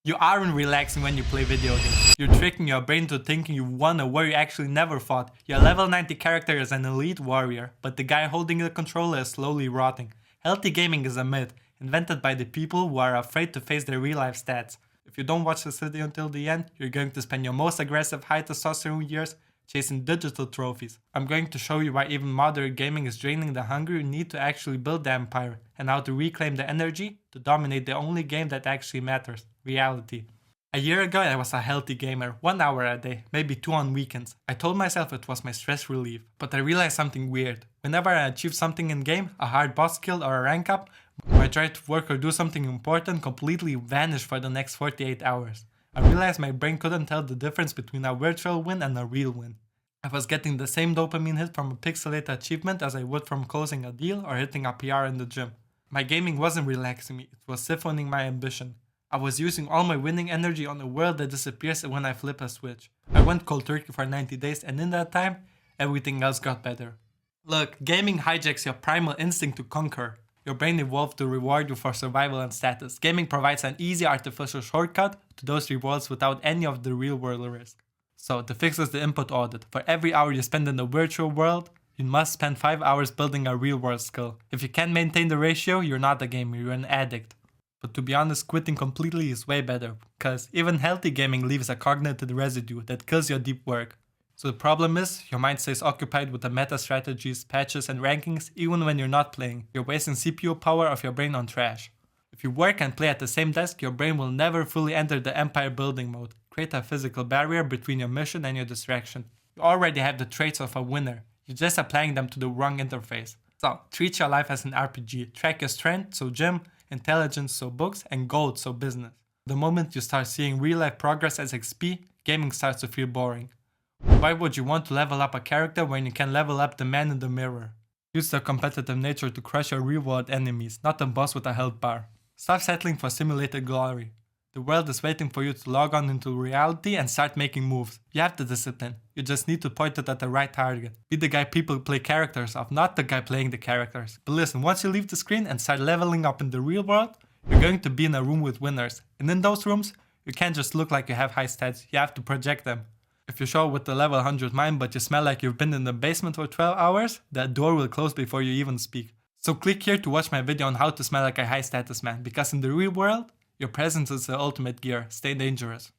You aren't relaxing when you play video games. You're tricking your brain to thinking you won a war you actually never fought. Your level 90 character is an elite warrior, but the guy holding the controller is slowly rotting. Healthy gaming is a myth, invented by the people who are afraid to face their real life stats. If you don't watch this video until the end, you're going to spend your most aggressive high testosterone years chasing digital trophies. I'm going to show you why even moderate gaming is draining the hunger you need to actually build the empire, and how to reclaim the energy to dominate the only game that actually matters, reality. A year ago I was a healthy gamer, 1 hour a day, maybe 2 on weekends. I told myself it was my stress relief, but I realized something weird. Whenever I achieved something in game, a hard boss kill or a rank up, or I tried to work or do something important, completely vanished for the next 48 hours. I realized my brain couldn't tell the difference between a virtual win and a real win. I was getting the same dopamine hit from a pixelated achievement as I would from closing a deal or hitting a PR in the gym. My gaming wasn't relaxing me, it was siphoning my ambition. I was using all my winning energy on a world that disappears when I flip a switch. I went cold turkey for 90 days and in that time, everything else got better. Look, gaming hijacks your primal instinct to conquer. Your brain evolved to reward you for survival and status. Gaming provides an easy artificial shortcut to those rewards without any of the real world risk. So the fix is the input audit. For every hour you spend in the virtual world, you must spend 5 hours building a real world skill. If you can't maintain the ratio, you're not a gamer, you're an addict. But to be honest, quitting completely is way better, because even healthy gaming leaves a cognitive residue that kills your deep work. So the problem is, your mind stays occupied with the meta strategies, patches and rankings even when you're not playing. You're wasting CPU power of your brain on trash. If you work and play at the same desk, your brain will never fully enter the empire building mode. Create a physical barrier between your mission and your distraction. You already have the traits of a winner, you're just applying them to the wrong interface. So treat your life as an RPG. Track your strength, so gym, intelligence, so books, and gold, so business. The moment you start seeing real life progress as XP, gaming starts to feel boring. Why would you want to level up a character when you can level up the man in the mirror? Use the competitive nature to crush your real world enemies, not a boss with a health bar. Stop settling for simulated glory. The world is waiting for you to log on into reality and start making moves. You have the discipline, you just need to point it at the right target. Be the guy people play characters of, not the guy playing the characters. But listen, once you leave the screen and start leveling up in the real world, you're going to be in a room with winners. And in those rooms, you can't just look like you have high stats, you have to project them. If you show with the level 100 mind but you smell like you've been in the basement for 12 hours, that door will close before you even speak. So click here to watch my video on how to smell like a high status man, because in the real world, your presence is the ultimate gear. Stay dangerous.